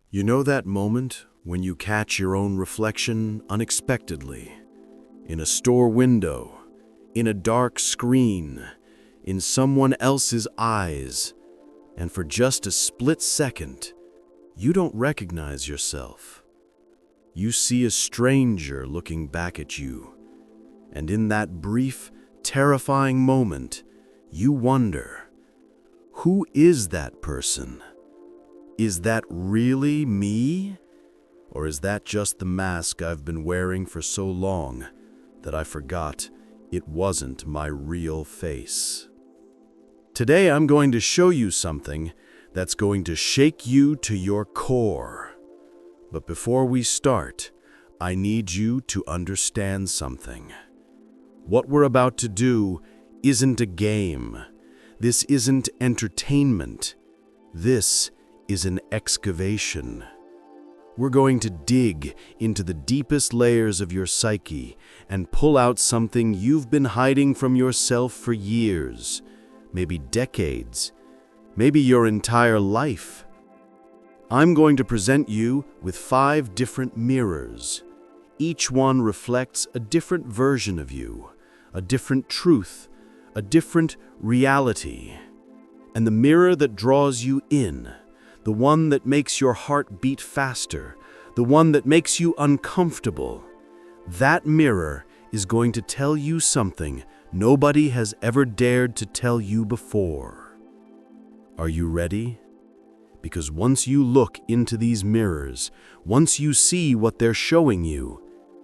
You know that moment when you catch your own reflection unexpectedly? In a store window, in a dark screen, in someone else's eyes, and for just a split second, you don't recognize yourself. You see a stranger looking back at you, and in that brief, terrifying moment, you wonder, who is that person? Is that really me? Or is that just the mask I've been wearing for so long that I forgot it wasn't my real face? Today I'm going to show you something that's going to shake you to your core. But before we start, I need you to understand something. What we're about to do isn't a game. This isn't entertainment. This is an excavation. We're going to dig into the deepest layers of your psyche and pull out something you've been hiding from yourself for years, maybe decades, maybe your entire life. I'm going to present you with 5 different mirrors. Each one reflects a different version of you, a different truth, a different reality. And the mirror that draws you in, the one that makes your heart beat faster, the one that makes you uncomfortable, that mirror is going to tell you something nobody has ever dared to tell you before. Are you ready? Because once you look into these mirrors, once you see what they're showing you,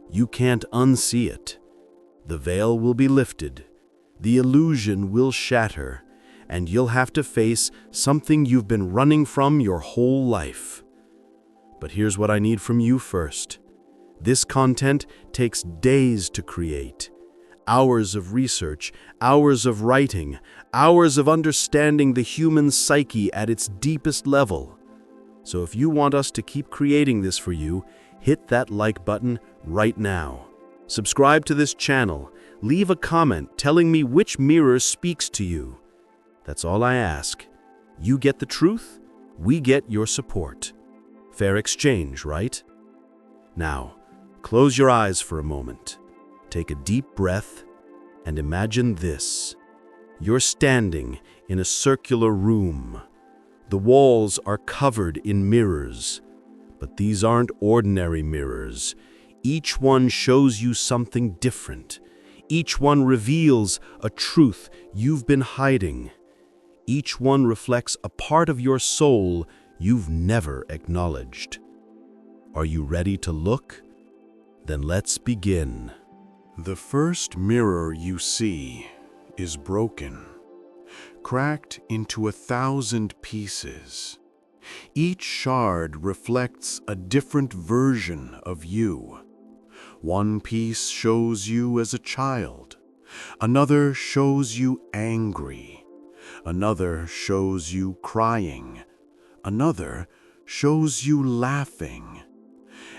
you can't unsee it. The veil will be lifted, the illusion will shatter, and you'll have to face something you've been running from your whole life. But here's what I need from you first. This content takes days to create. Hours of research, hours of writing, hours of understanding the human psyche at its deepest level. So if you want us to keep creating this for you, hit that like button right now. Subscribe to this channel. Leave a comment telling me which mirror speaks to you. That's all I ask. You get the truth, we get your support. Fair exchange, right? Now, close your eyes for a moment. Take a deep breath and imagine this. You're standing in a circular room. The walls are covered in mirrors, but these aren't ordinary mirrors. Each one shows you something different. Each one reveals a truth you've been hiding. Each one reflects a part of your soul you've never acknowledged. Are you ready to look? Then let's begin. The first mirror you see is broken, cracked into 1,000 pieces. Each shard reflects a different version of you. One piece shows you as a child. Another shows you angry. Another shows you crying. Another shows you laughing.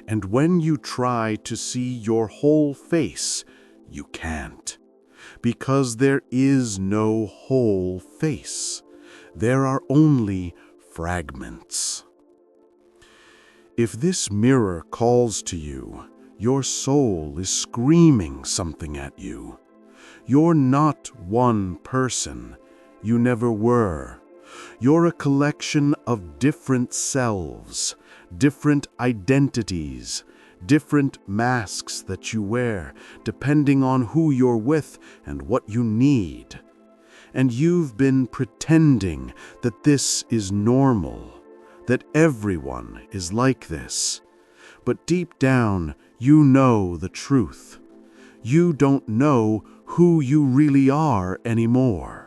And when you try to see your whole face, you can't. Because there is no whole face. There are only fragments. If this mirror calls to you, your soul is screaming something at you. You're not one person. You never were. You're a collection of different selves, different identities, different masks that you wear, depending on who you're with and what you need. And you've been pretending that this is normal, that everyone is like this. But deep down, you know the truth. You don't know who you really are anymore.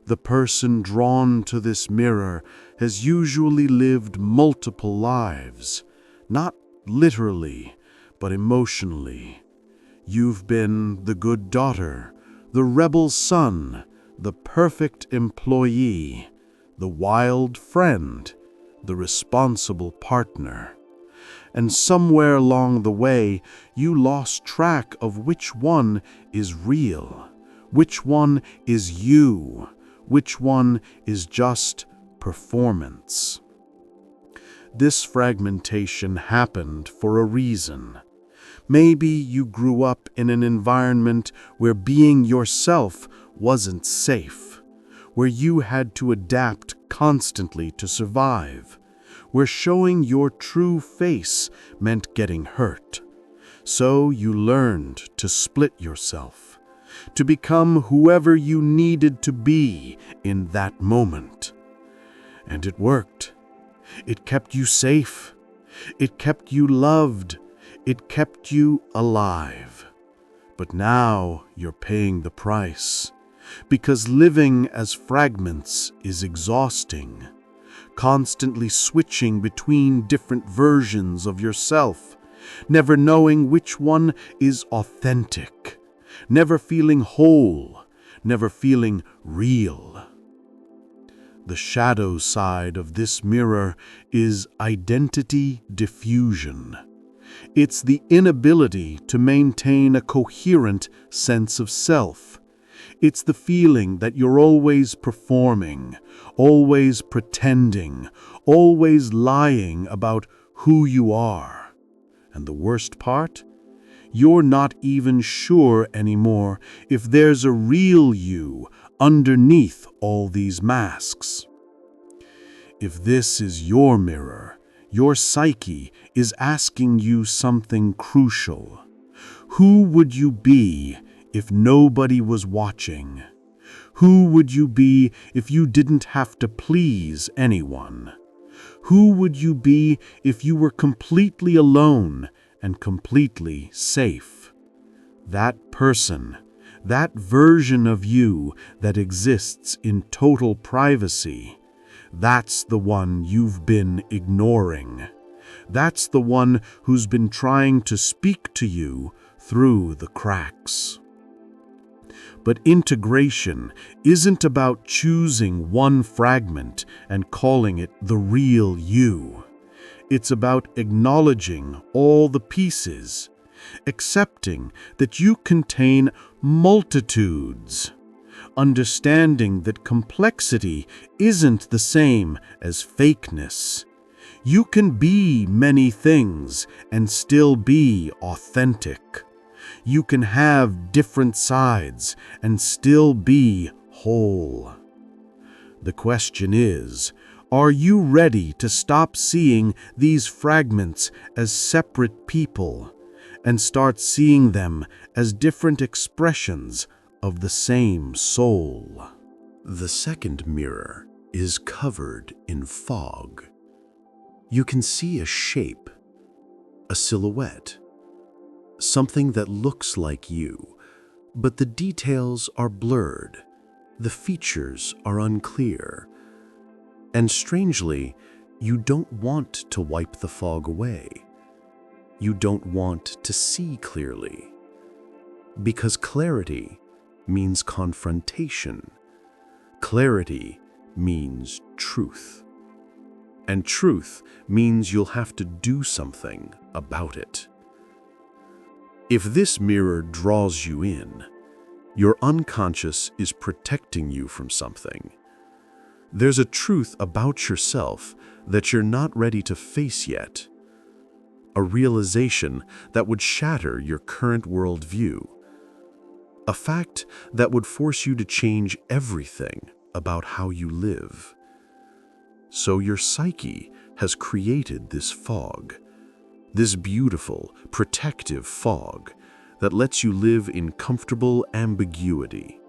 The person drawn to this mirror has usually lived multiple lives, not literally, but emotionally. You've been the good daughter, the rebel son, the perfect employee, the wild friend, the responsible partner. And somewhere along the way, you lost track of which one is real, which one is you, which one is just performance. this fragmentation happened for a reason. Maybe you grew up in an environment where being yourself wasn't safe, where you had to adapt constantly to survive, where showing your true face meant getting hurt. So you learned to split yourself, to become whoever you needed to be in that moment. And it worked. It kept you safe. It kept you loved. It kept you alive. But now you're paying the price, because living as fragments is exhausting, constantly switching between different versions of yourself, never knowing which one is authentic, never feeling whole, never feeling real. The shadow side of this mirror is identity diffusion. It's the inability to maintain a coherent sense of self. It's the feeling that you're always performing, always pretending, always lying about who you are. And the worst part? You're not even sure anymore if there's a real you underneath all these masks. If this is your mirror, your psyche is asking you something crucial. Who would you be if nobody was watching? Who would you be if you didn't have to please anyone? Who would you be if you were completely alone and completely safe? That person, that version of you that exists in total privacy, that's the one you've been ignoring. That's the one who's been trying to speak to you through the cracks. But integration isn't about choosing one fragment and calling it the real you. It's about acknowledging all the pieces, accepting that you contain multitudes, understanding that complexity isn't the same as fakeness. You can be many things and still be authentic. You can have different sides and still be whole. The question is, are you ready to stop seeing these fragments as separate people and start seeing them as different expressions of the same soul? The second mirror is covered in fog. You can see a shape, a silhouette, something that looks like you, but the details are blurred, the features are unclear, and strangely, you don't want to wipe the fog away. You don't want to see clearly, because clarity means confrontation. Clarity means truth. And truth means you'll have to do something about it. If this mirror draws you in, your unconscious is protecting you from something. There's a truth about yourself that you're not ready to face yet. A realization that would shatter your current worldview. A fact that would force you to change everything about how you live. So your psyche has created this fog, this beautiful, protective fog that lets you live in comfortable ambiguity.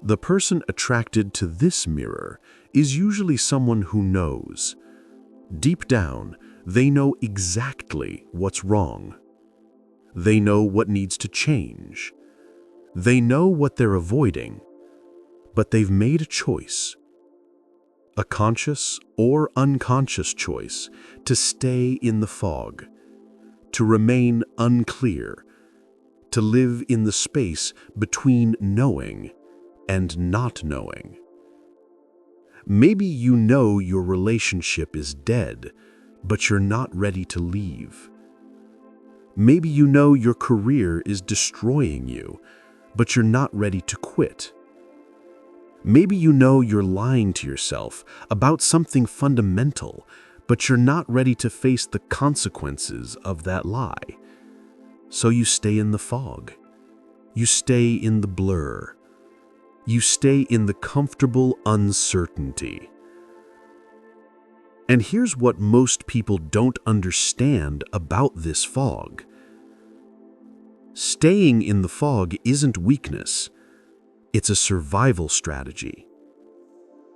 The person attracted to this mirror is usually someone who knows. Deep down, they know exactly what's wrong. They know what needs to change. They know what they're avoiding, but they've made a choice. A conscious or unconscious choice to stay in the fog, to remain unclear, to live in the space between knowing and not knowing. Maybe you know your relationship is dead, but you're not ready to leave. Maybe you know your career is destroying you, but you're not ready to quit. Maybe you know you're lying to yourself about something fundamental, but you're not ready to face the consequences of that lie. So you stay in the fog. You stay in the blur. You stay in the comfortable uncertainty. And here's what most people don't understand about this fog. Staying in the fog isn't weakness. It's a survival strategy.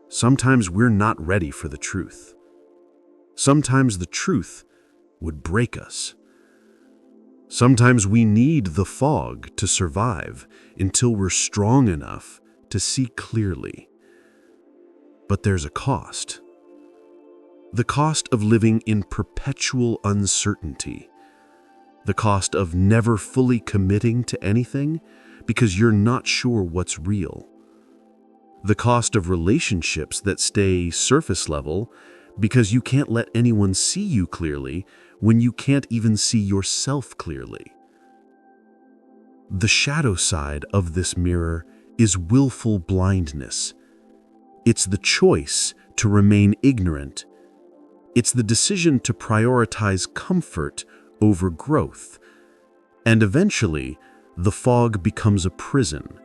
Sometimes we're not ready for the truth. Sometimes the truth would break us. Sometimes we need the fog to survive until we're strong enough to see clearly. But there's a cost. The cost of living in perpetual uncertainty. The cost of never fully committing to anything because you're not sure what's real. The cost of relationships that stay surface level because you can't let anyone see you clearly when you can't even see yourself clearly. The shadow side of this mirror is willful blindness. It's the choice to remain ignorant. It's the decision to prioritize comfort over growth. And eventually, the fog becomes a prison.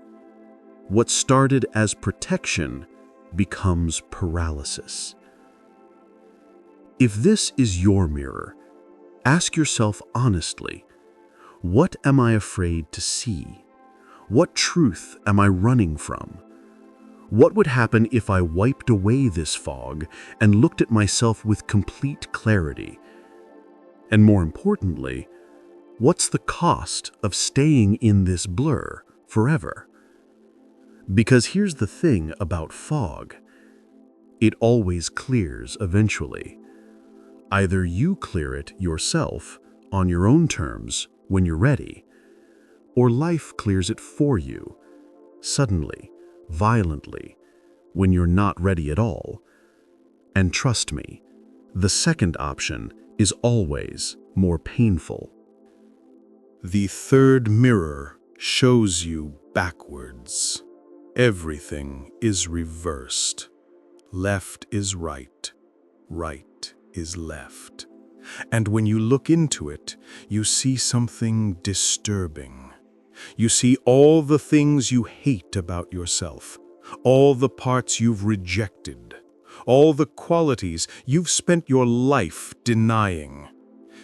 What started as protection becomes paralysis. If this is your mirror, ask yourself honestly, what am I afraid to see? What truth am I running from? What would happen if I wiped away this fog and looked at myself with complete clarity? And more importantly, what's the cost of staying in this blur forever? Because here's the thing about fog. It always clears eventually. Either you clear it yourself on your own terms when you're ready, or life clears it for you, suddenly, violently, when you're not ready at all. And trust me, the second option is always more painful. The third mirror shows you backwards. Everything is reversed. Left is right. Right is left. And when you look into it, you see something disturbing. You see all the things you hate about yourself, all the parts you've rejected, all the qualities you've spent your life denying.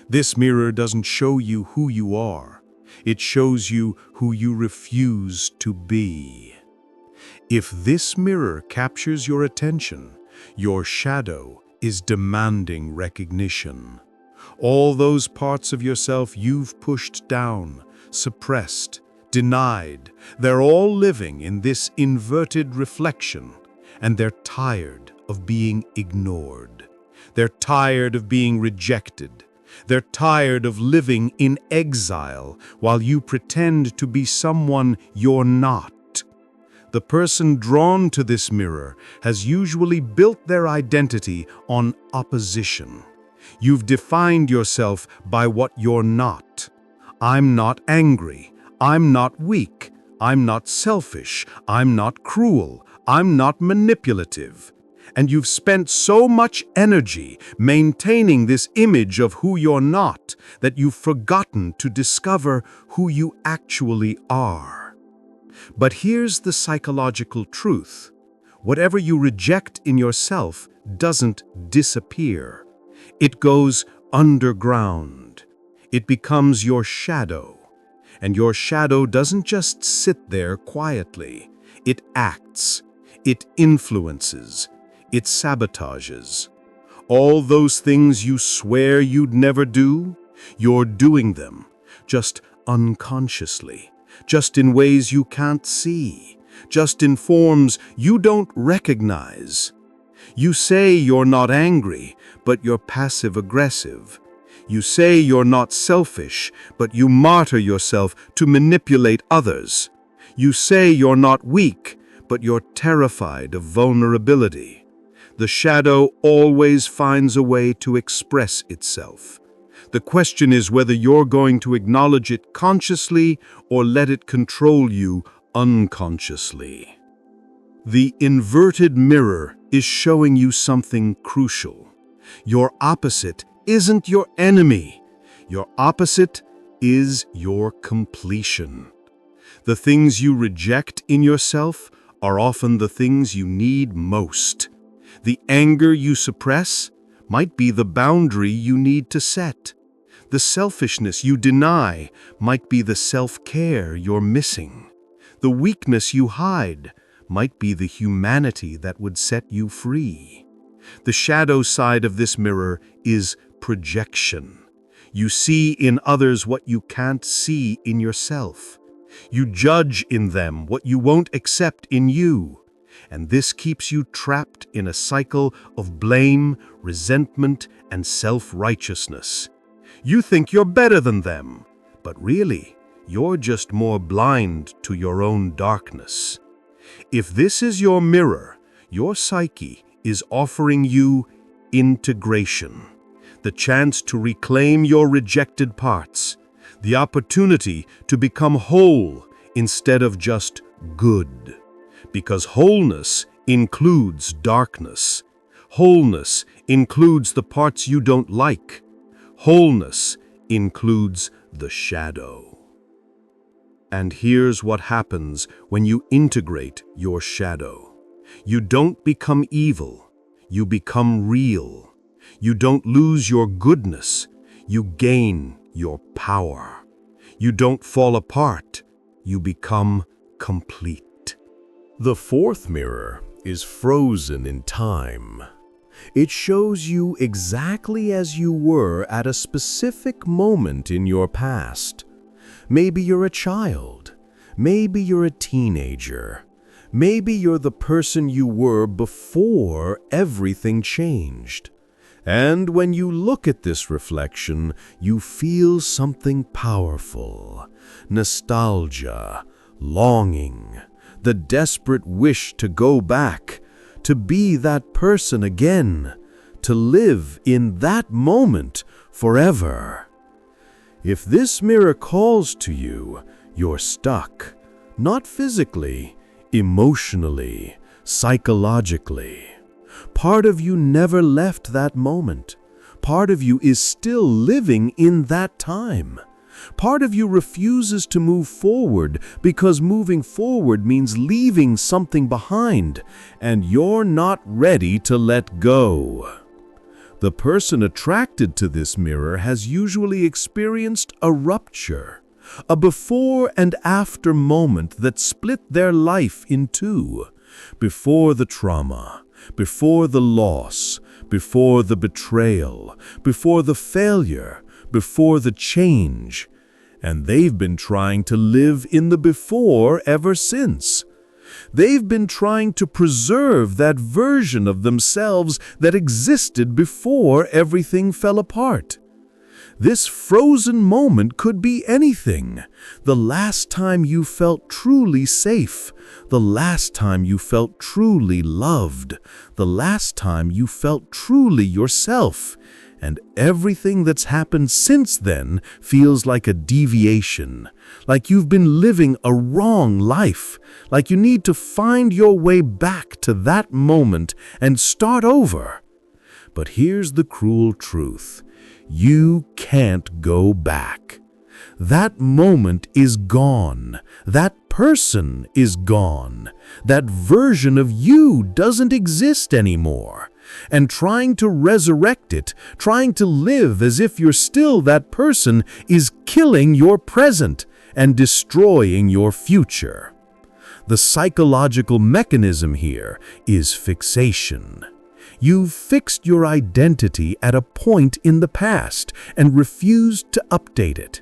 This mirror doesn't show you who you are. It shows you who you refuse to be. If this mirror captures your attention, your shadow is demanding recognition. All those parts of yourself you've pushed down, suppressed, denied, they're all living in this inverted reflection, and they're tired of being ignored. They're tired of being rejected. They're tired of living in exile while you pretend to be someone you're not. The person drawn to this mirror has usually built their identity on opposition. You've defined yourself by what you're not. I'm not angry. I'm not weak. I'm not selfish. I'm not cruel. I'm not manipulative. And you've spent so much energy maintaining this image of who you're not that you've forgotten to discover who you actually are. But here's the psychological truth. Whatever you reject in yourself doesn't disappear. It goes underground. It becomes your shadow. And your shadow doesn't just sit there quietly. It acts. It influences. It sabotages. All those things you swear you'd never do, you're doing them, just unconsciously, just in ways you can't see, just in forms you don't recognize. You say you're not angry, but you're passive-aggressive. You say you're not selfish, but you martyr yourself to manipulate others. You say you're not weak, but you're terrified of vulnerability. The shadow always finds a way to express itself. The question is whether you're going to acknowledge it consciously or let it control you unconsciously. The inverted mirror is showing you something crucial. Your opposite isn't your enemy. Your opposite is your completion. The things you reject in yourself are often the things you need most. The anger you suppress might be the boundary you need to set. The selfishness you deny might be the self-care you're missing. The weakness you hide might be the humanity that would set you free. The shadow side of this mirror is projection. You see in others what you can't see in yourself. You judge in them what you won't accept in you. And this keeps you trapped in a cycle of blame, resentment, and self-righteousness. You think you're better than them, but really, you're just more blind to your own darkness. If this is your mirror, your psyche is offering you integration, the chance to reclaim your rejected parts, the opportunity to become whole instead of just good. Because wholeness includes darkness. Wholeness includes the parts you don't like. Wholeness includes the shadow. And here's what happens when you integrate your shadow. You don't become evil. You become real. You don't lose your goodness. You gain your power. You don't fall apart. You become complete. The fourth mirror is frozen in time. It shows you exactly as you were at a specific moment in your past. Maybe you're a child. Maybe you're a teenager. Maybe you're the person you were before everything changed. And when you look at this reflection, you feel something powerful. Nostalgia, longing, the desperate wish to go back, to be that person again, to live in that moment forever. If this mirror calls to you, you're stuck, not physically, emotionally, psychologically. Part of you never left that moment. Part of you is still living in that time. Part of you refuses to move forward because moving forward means leaving something behind, and you're not ready to let go. The person attracted to this mirror has usually experienced a rupture, a before and after moment that split their life in two. Before the trauma, before the loss, before the betrayal, before the failure, before the change. And they've been trying to live in the before ever since. They've been trying to preserve that version of themselves that existed before everything fell apart. This frozen moment could be anything. The last time you felt truly safe, the last time you felt truly loved, the last time you felt truly yourself. And everything that's happened since then feels like a deviation, like you've been living a wrong life, like you need to find your way back to that moment and start over. But here's the cruel truth. You can't go back. That moment is gone. That person is gone. That version of you doesn't exist anymore. And trying to resurrect it, trying to live as if you're still that person, is killing your present and destroying your future. The psychological mechanism here is fixation. You've fixed your identity at a point in the past and refused to update it.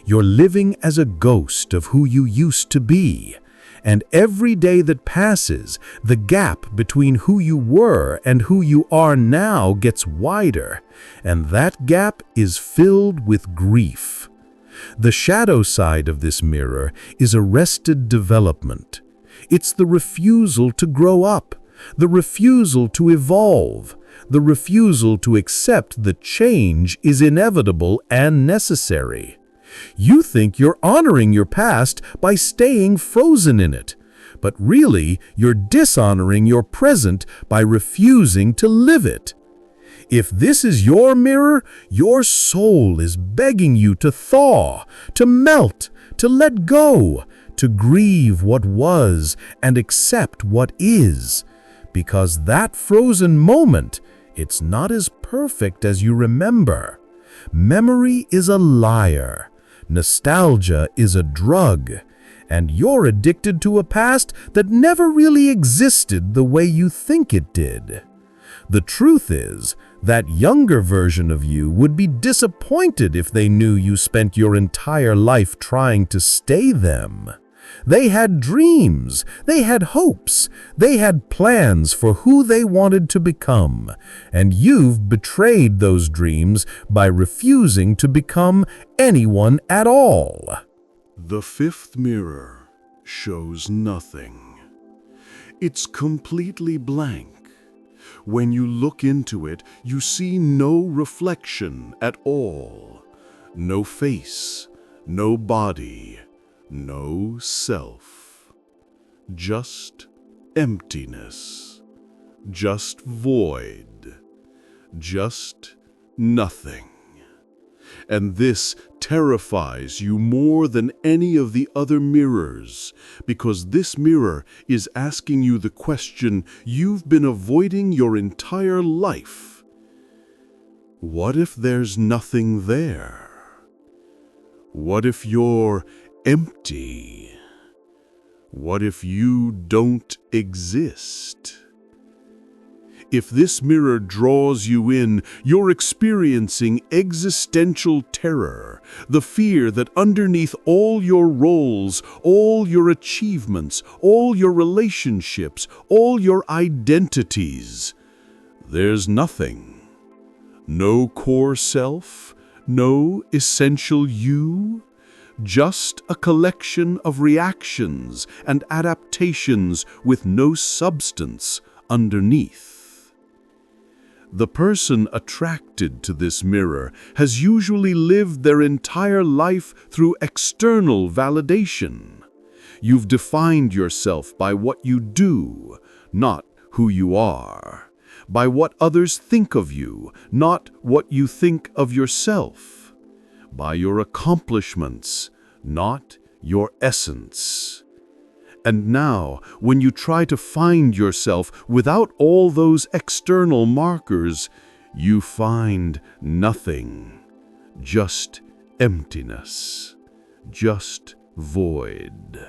You're living as a ghost of who you used to be. And every day that passes, the gap between who you were and who you are now gets wider, and that gap is filled with grief. The shadow side of this mirror is arrested development. It's the refusal to grow up, the refusal to evolve, the refusal to accept that change is inevitable and necessary. You think you're honoring your past by staying frozen in it, but really you're dishonoring your present by refusing to live it. If this is your mirror, your soul is begging you to thaw, to melt, to let go, to grieve what was and accept what is. Because that frozen moment, it's not as perfect as you remember. Memory is a liar. Nostalgia is a drug. And you're addicted to a past that never really existed the way you think it did. The truth is, that younger version of you would be disappointed if they knew you spent your entire life trying to stay them. They had dreams, they had hopes, they had plans for who they wanted to become, and you've betrayed those dreams by refusing to become anyone at all. The fifth mirror shows nothing. It's completely blank. When you look into it, you see no reflection at all. No face, no body, no self. Just emptiness. Just void. Just nothing. And this terrifies you more than any of the other mirrors, because this mirror is asking you the question you've been avoiding your entire life. What if there's nothing there? What if you're empty? What if you don't exist? If this mirror draws you in, you're experiencing existential terror, the fear that underneath all your roles, all your achievements, all your relationships, all your identities, there's nothing. No core self, no essential you, just a collection of reactions and adaptations with no substance underneath. The person attracted to this mirror has usually lived their entire life through external validation. You've defined yourself by what you do, not who you are. By what others think of you, not what you think of yourself. By your accomplishments, not your essence. And now, when you try to find yourself without all those external markers, you find nothing. Just emptiness. Just void.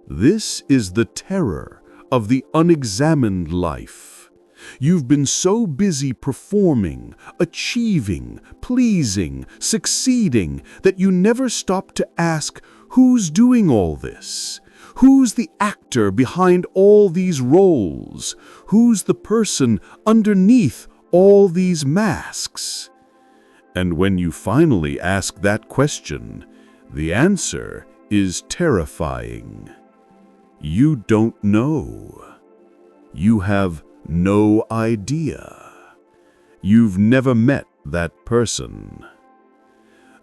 This is the terror of the unexamined life. You've been so busy performing, achieving, pleasing, succeeding, that you never stop to ask, who's doing all this? Who's the actor behind all these roles? Who's the person underneath all these masks? And when you finally ask that question, the answer is terrifying. You don't know. You have no idea. You've never met that person.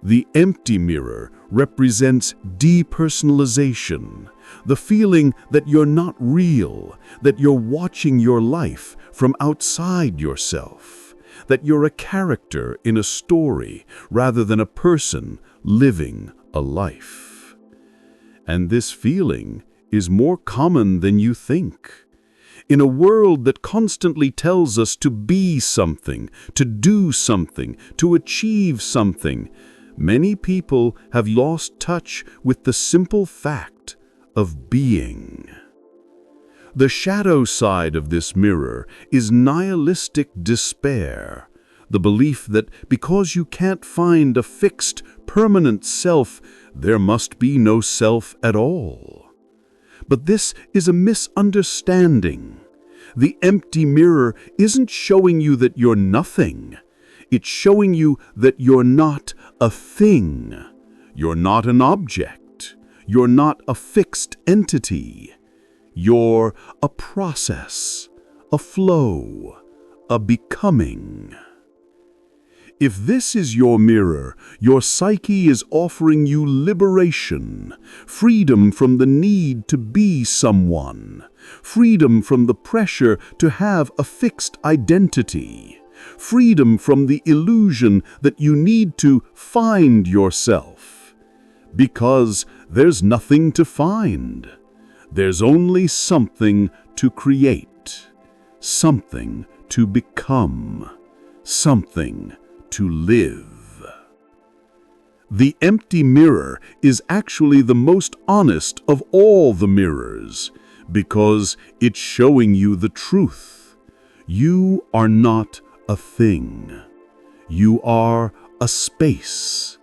The empty mirror represents depersonalization, the feeling that you're not real, that you're watching your life from outside yourself, that you're a character in a story rather than a person living a life. And this feeling is more common than you think. In a world that constantly tells us to be something, to do something, to achieve something, many people have lost touch with the simple fact of being. The shadow side of this mirror is nihilistic despair, the belief that because you can't find a fixed, permanent self, there must be no self at all. But this is a misunderstanding. The empty mirror isn't showing you that you're nothing. It's showing you that you're not a thing. You're not an object. You're not a fixed entity. You're a process, a flow, a becoming. If this is your mirror, your psyche is offering you liberation, freedom from the need to be someone, freedom from the pressure to have a fixed identity, freedom from the illusion that you need to find yourself. Because there's nothing to find. There's only something to create, something to become, something to live. The empty mirror is actually the most honest of all the mirrors, because it's showing you the truth. You are not a thing. You are a space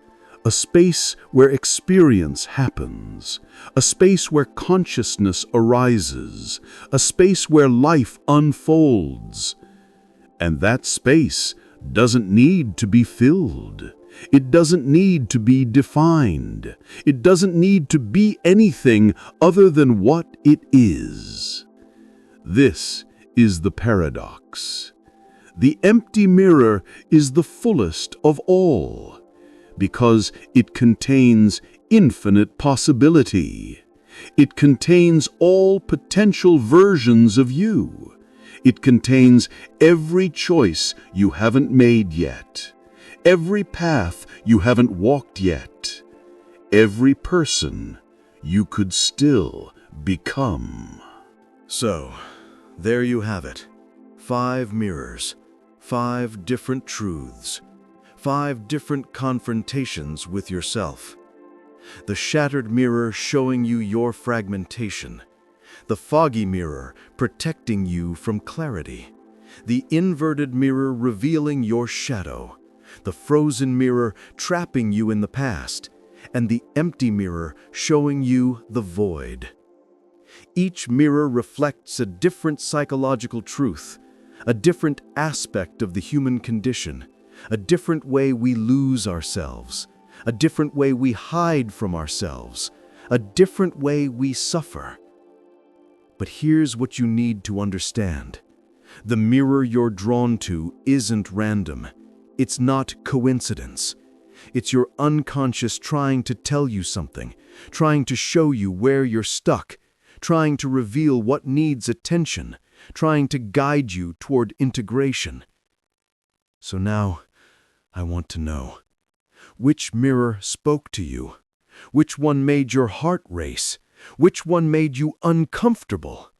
where experience happens, a space where consciousness arises, a space where life unfolds. And that space doesn't need to be filled. It doesn't need to be defined. It doesn't need to be anything other than what it is. This is the paradox. The empty mirror is the fullest of all, because it contains infinite possibility. It contains all potential versions of you. It contains every choice you haven't made yet, every path you haven't walked yet, every person you could still become. So, there you have it. 5 mirrors, 5 different truths, 5 different confrontations with yourself. The shattered mirror showing you your fragmentation. The foggy mirror protecting you from clarity. The inverted mirror revealing your shadow. The frozen mirror trapping you in the past. And the empty mirror showing you the void. Each mirror reflects a different psychological truth, a different aspect of the human condition, a different way we lose ourselves, a different way we hide from ourselves, a different way we suffer. But here's what you need to understand. The mirror you're drawn to isn't random. It's not coincidence. It's your unconscious trying to tell you something, trying to show you where you're stuck, trying to reveal what needs attention, trying to guide you toward integration. So now, I want to know, which mirror spoke to you? Which one made your heart race? Which one made you uncomfortable?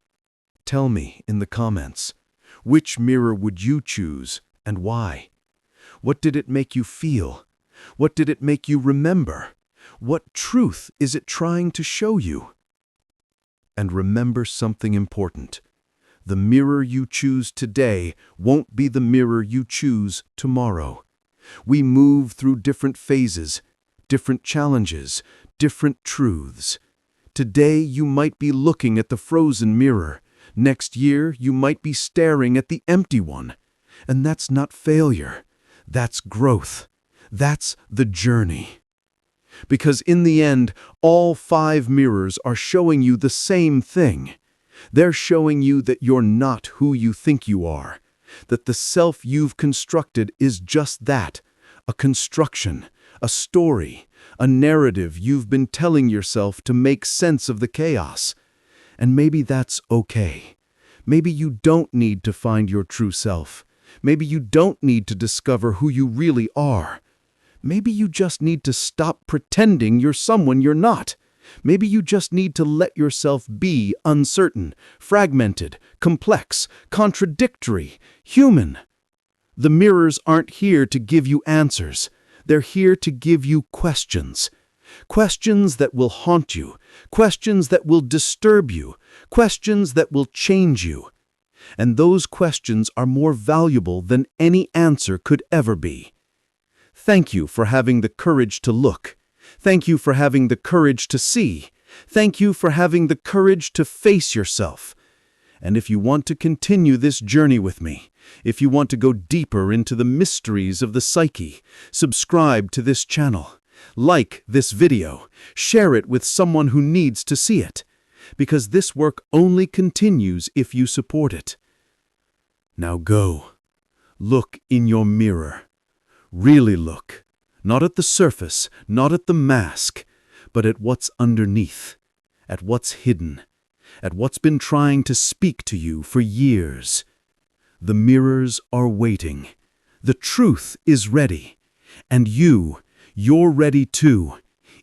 Tell me in the comments, which mirror would you choose and why? What did it make you feel? What did it make you remember? What truth is it trying to show you? And remember something important. The mirror you choose today won't be the mirror you choose tomorrow. We move through different phases, different challenges, different truths. Today you might be looking at the frozen mirror. Next year you might be staring at the empty one. And that's not failure. That's growth. That's the journey. Because in the end, all 5 mirrors are showing you the same thing. They're showing you that you're not who you think you are, that the self you've constructed is just that, a construction, a story, a narrative you've been telling yourself to make sense of the chaos. And maybe that's okay. Maybe you don't need to find your true self. Maybe you don't need to discover who you really are. Maybe you just need to stop pretending you're someone you're not. Maybe you just need to let yourself be uncertain, fragmented, complex, contradictory, human. The mirrors aren't here to give you answers. They're here to give you questions. Questions that will haunt you, questions that will disturb you, questions that will change you. And those questions are more valuable than any answer could ever be. Thank you for having the courage to look. Thank you for having the courage to see. Thank you for having the courage to face yourself. And if you want to continue this journey with me, if you want to go deeper into the mysteries of the psyche, subscribe to this channel. Like this video. Share it with someone who needs to see it. Because this work only continues if you support it. Now go. Look in your mirror. Really look, not at the surface, not at the mask, but at what's underneath, at what's hidden, at what's been trying to speak to you for years. The mirrors are waiting. The truth is ready. And you're ready too,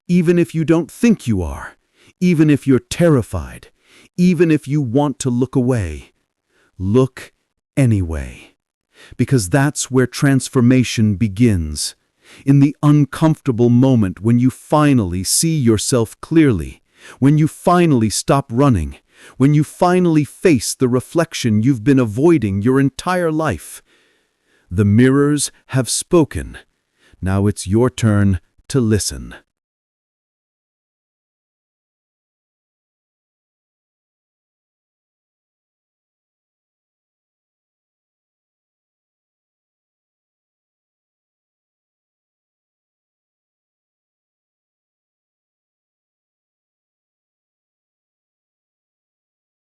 even if you don't think you are, even if you're terrified, even if you want to look away. Look anyway. Because that's where transformation begins. In the uncomfortable moment when you finally see yourself clearly, when you finally stop running, when you finally face the reflection you've been avoiding your entire life. The mirrors have spoken. Now it's your turn to listen.